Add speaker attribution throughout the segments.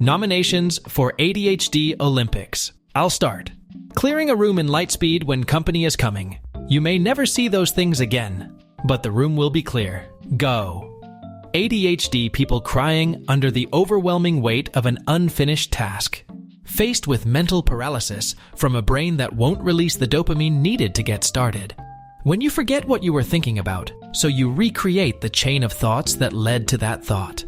Speaker 1: Nominations for ADHD Olympics. I'll start. Clearing a room in light speed when company is coming. You may never see those things again, but the room will be clear. Go. ADHD people crying under the overwhelming weight of an unfinished task. Faced with mental paralysis from a brain that won't release the dopamine needed to get started. When you forget what you were thinking about, so you recreate the chain of thoughts that led to that thought.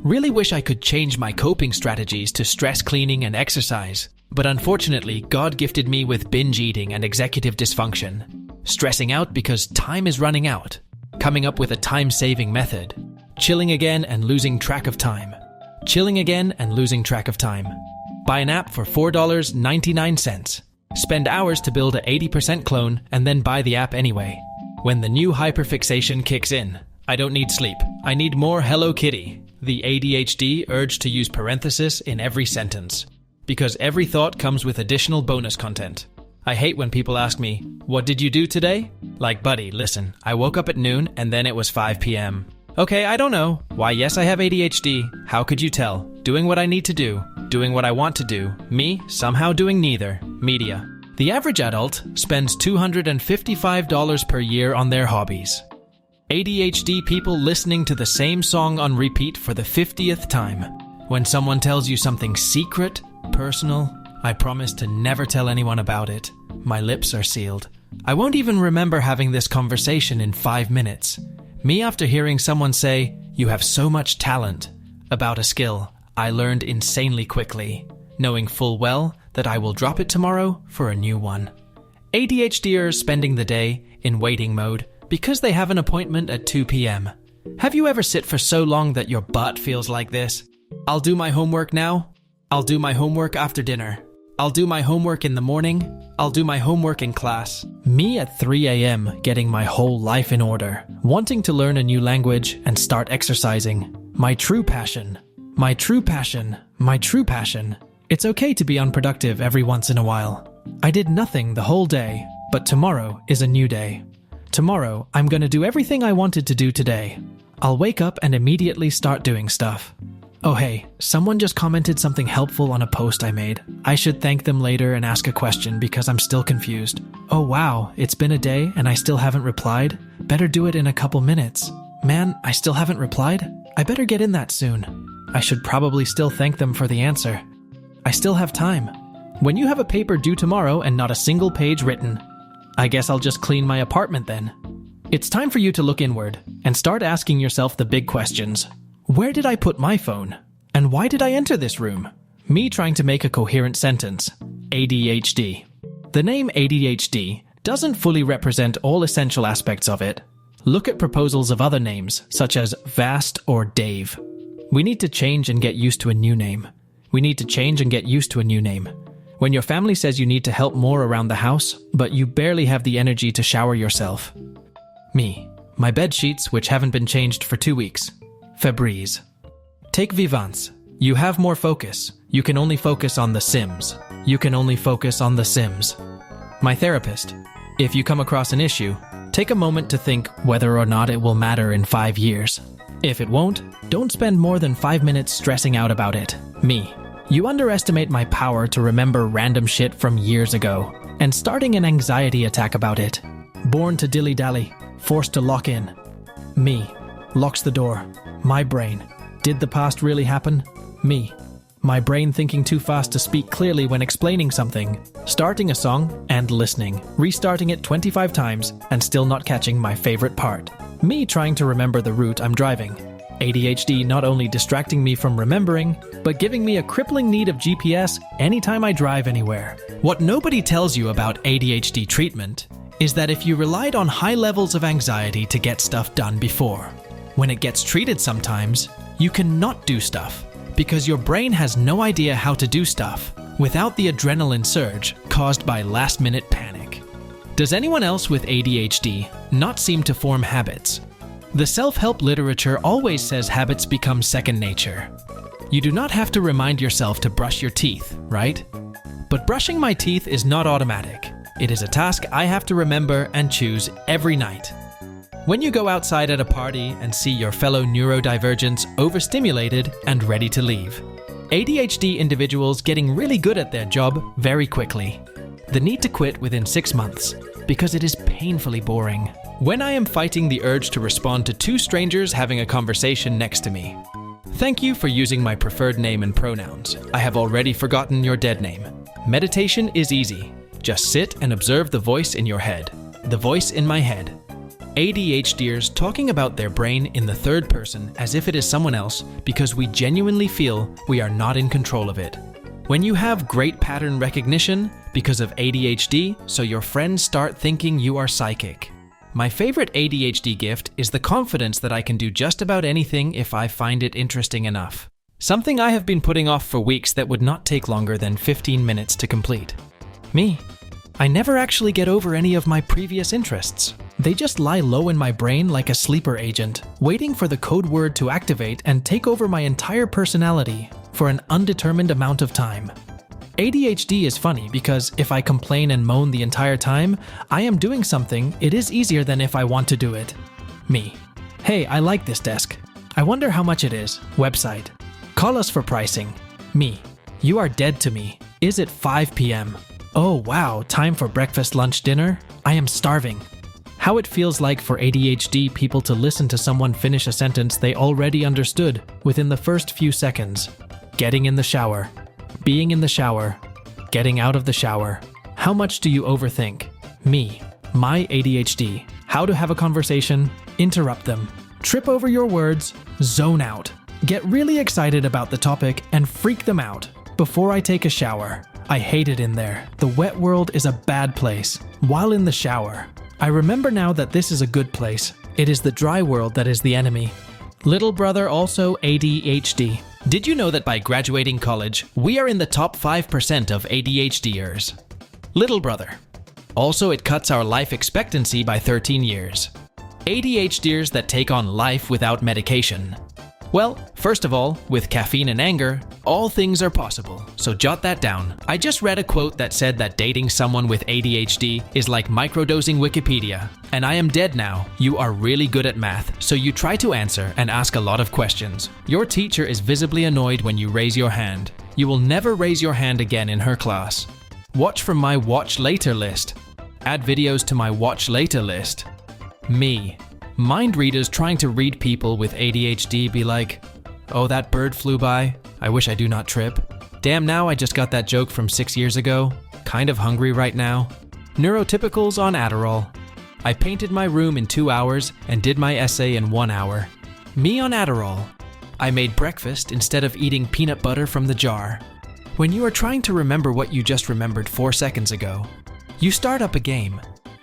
Speaker 1: Really wish I could change my coping strategies to stress cleaning and exercise, but unfortunately, God gifted me with binge eating and executive dysfunction. Stressing out because time is running out. Coming up with a time-saving method. Chilling again and losing track of time. Chilling again and losing track of time. Buy an app for $4.99. Spend hours to build a 80% clone and then buy the app anyway. When the new hyperfixation kicks in, I don't need sleep. I need more Hello Kitty. The ADHD urge to use parenthesis in every sentence. Because every thought comes with additional bonus content. I hate when people ask me, "What did you do today?" Like, buddy, listen, I woke up at noon and then it was 5 p.m. Okay, I don't know. Why, yes, I have ADHD. How could you tell? Doing what I need to do. Doing what I want to do. Me, somehow doing neither. Media. The average adult spends $255 per year on their hobbies. ADHD people listening to the same song on repeat for the 50th time. When someone tells you something secret, personal, I promise to never tell anyone about it. My lips are sealed. I won't even remember having this conversation in 5 minutes. Me after hearing someone say, "You have so much talent," about a skill I learned insanely quickly, knowing full well that I will drop it tomorrow for a new one. ADHDers spending the day in waiting mode because they have an appointment at 2 p.m. Have you ever sit for so long that your butt feels like this? I'll do my homework now. I'll do my homework after dinner. I'll do my homework in the morning. I'll do my homework in class. Me at 3 a.m. getting my whole life in order, wanting to learn a new language and start exercising. My true passion. My true passion. My true passion. It's okay to be unproductive every once in a while. I did nothing the whole day, but tomorrow is a new day. Tomorrow, I'm going to do everything I wanted to do today. I'll wake up and immediately start doing stuff. Oh hey, someone just commented something helpful on a post I made. I should thank them later and ask a question because I'm still confused. Oh wow, it's been a day and I still haven't replied? Better do it in a couple minutes. Man, I still haven't replied? I better get in that soon. I should probably still thank them for the answer. I still have time. When you have a paper due tomorrow and not a single page written, I guess I'll just clean my apartment then. It's time for you to look inward and start asking yourself the big questions. Where did I put my phone? And why did I enter this room? Me trying to make a coherent sentence. ADHD. The name ADHD doesn't fully represent all essential aspects of it. Look at proposals of other names, such as Vast or Dave. We need to change and get used to a new name. We need to change and get used to a new name. When your family says you need to help more around the house, but you barely have the energy to shower yourself. Me. My bed sheets, which haven't been changed for 2 weeks. Febreze. Take Vivance. You have more focus. You can only focus on the Sims. You can only focus on the Sims. My therapist. If you come across an issue, take a moment to think whether or not it will matter in 5 years. If it won't, don't spend more than 5 minutes stressing out about it. Me. You underestimate my power to remember random shit from years ago, and starting an anxiety attack about it. Born to dilly-dally, forced to lock in. Me. Locks the door. My brain. Did the past really happen? Me. My brain thinking too fast to speak clearly when explaining something. Starting a song and listening. Restarting it 25 times and still not catching my favorite part. Me trying to remember the route I'm driving. ADHD not only distracting me from remembering, but giving me a crippling need of GPS anytime I drive anywhere. What nobody tells you about ADHD treatment is that if you relied on high levels of anxiety to get stuff done before, when it gets treated sometimes, you cannot do stuff because your brain has no idea how to do stuff without the adrenaline surge caused by last-minute panic. Does anyone else with ADHD not seem to form habits? The self-help literature always says habits become second nature. You do not have to remind yourself to brush your teeth, right? But brushing my teeth is not automatic. It is a task I have to remember and choose every night. When you go outside at a party and see your fellow neurodivergents overstimulated and ready to leave, ADHD individuals getting really good at their job very quickly. The need to quit within 6 months, because it is painfully boring. When I am fighting the urge to respond to two strangers having a conversation next to me. Thank you for using my preferred name and pronouns. I have already forgotten your dead name. Meditation is easy. Just sit and observe the voice in your head. The voice in my head. ADHDers talking about their brain in the third person as if it is someone else because we genuinely feel we are not in control of it. When you have great pattern recognition because of ADHD, so your friends start thinking you are psychic. My favorite ADHD gift is the confidence that I can do just about anything if I find it interesting enough. Something I have been putting off for weeks that would not take longer than 15 minutes to complete. Me. I never actually get over any of my previous interests. They just lie low in my brain like a sleeper agent, waiting for the code word to activate and take over my entire personality for an undetermined amount of time. ADHD is funny because if I complain and moan the entire time, I am doing something, it is easier than if I want to do it. Me. Hey, I like this desk. I wonder how much it is. Website. Call us for pricing. Me. You are dead to me. Is it 5 p.m.? Oh wow, time for breakfast, lunch, dinner? I am starving. How it feels like for ADHD people to listen to someone finish a sentence they already understood within the first few seconds. Getting in the shower. Being in the shower. Getting out of the shower. How much do you overthink? Me. My ADHD. How to have a conversation. Interrupt them. Trip over your words. Zone out. Get really excited about the topic and freak them out. Before I take a shower. I hate it in there. The wet world is a bad place. While in the shower. I remember now that this is a good place. It is the dry world that is the enemy. Little brother also ADHD. Did you know that by graduating college, we are in the top 5% of ADHDers? Little brother. Also, it cuts our life expectancy by 13 years. ADHDers that take on life without medication. Well, first of all, with caffeine and anger, all things are possible, so jot that down. I just read a quote that said that dating someone with ADHD is like microdosing Wikipedia. And I am dead now. You are really good at math, so you try to answer and ask a lot of questions. Your teacher is visibly annoyed when you raise your hand. You will never raise your hand again in her class. Watch from my watch later list. Add videos to my watch later list. Me. Mind readers trying to read people with ADHD be like, oh, that bird flew by. I wish I do not trip. Damn, now I just got that joke from 6 years ago. Kind of hungry right now. Neurotypicals on Adderall. I painted my room in 2 hours and did my essay in 1 hour. Me on Adderall. I made breakfast instead of eating peanut butter from the jar. When you are trying to remember what you just remembered 4 seconds ago, you start up a game.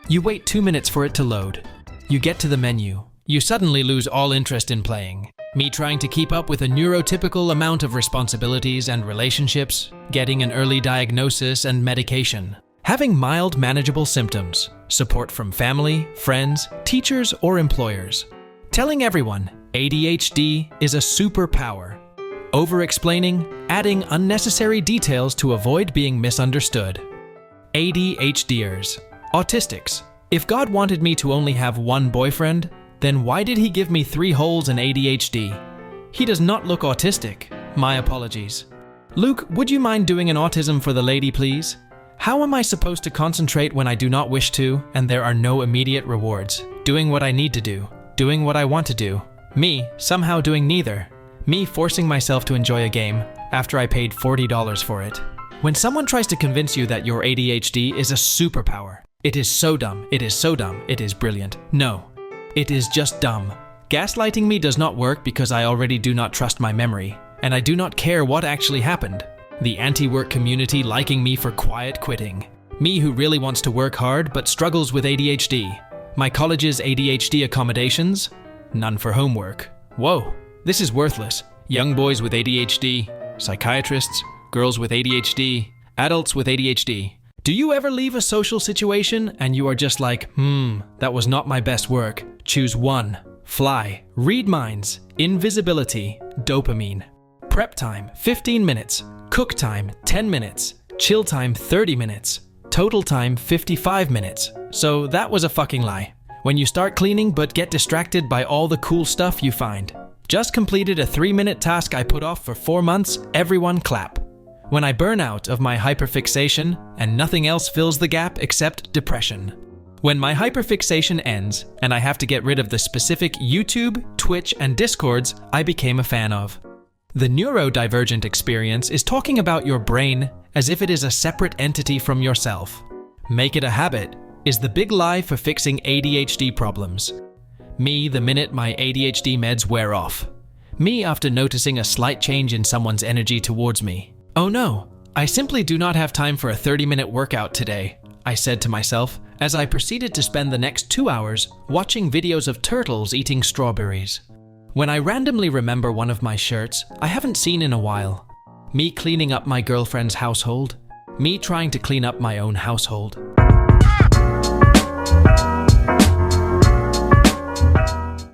Speaker 1: You wait 2 minutes for it to load. You get to the menu. You suddenly lose all interest in playing. Me trying to keep up with a neurotypical amount of responsibilities and relationships, getting an early diagnosis and medication, having mild manageable symptoms, support from family, friends, teachers, or employers. Telling everyone ADHD is a superpower. Over-explaining, adding unnecessary details to avoid being misunderstood. ADHDers. Autistics. If God wanted me to only have one boyfriend, then why did he give me 3 holes in ADHD? He does not look autistic. My apologies. Luke, would you mind doing an autism for the lady, please? How am I supposed to concentrate when I do not wish to and there are no immediate rewards? Doing what I need to do. Doing what I want to do. Me, somehow doing neither. Me forcing myself to enjoy a game after I paid $40 for it. When someone tries to convince you that your ADHD is a superpower, it is so dumb, it is so dumb, it is brilliant. No, it is just dumb. Gaslighting me does not work because I already do not trust my memory, and I do not care what actually happened. The anti-work community liking me for quiet quitting. Me who really wants to work hard but struggles with ADHD. My college's ADHD accommodations? None for homework. Whoa, this is worthless. Young boys with ADHD, psychiatrists, girls with ADHD, adults with ADHD. Do you ever leave a social situation and you are just like, that was not my best work. Choose one. Fly. Read minds. Invisibility. Dopamine. Prep time, 15 minutes. Cook time, 10 minutes. Chill time, 30 minutes. Total time, 55 minutes. So that was a fucking lie. When you start cleaning but get distracted by all the cool stuff you find. Just completed a 3-minute task I put off for 4 months, everyone clap. When I burn out of my hyperfixation and nothing else fills the gap except depression. When my hyperfixation ends and I have to get rid of the specific YouTube, Twitch, and Discords I became a fan of. The neurodivergent experience is talking about your brain as if it is a separate entity from yourself. Make it a habit is the big lie for fixing ADHD problems. Me the minute my ADHD meds wear off. Me after noticing a slight change in someone's energy towards me. Oh no, I simply do not have time for a 30-minute workout today, I said to myself as I proceeded to spend the next 2 hours watching videos of turtles eating strawberries. When I randomly remember one of my shirts I haven't seen in a while. Me cleaning up my girlfriend's household. Me trying to clean up my own household.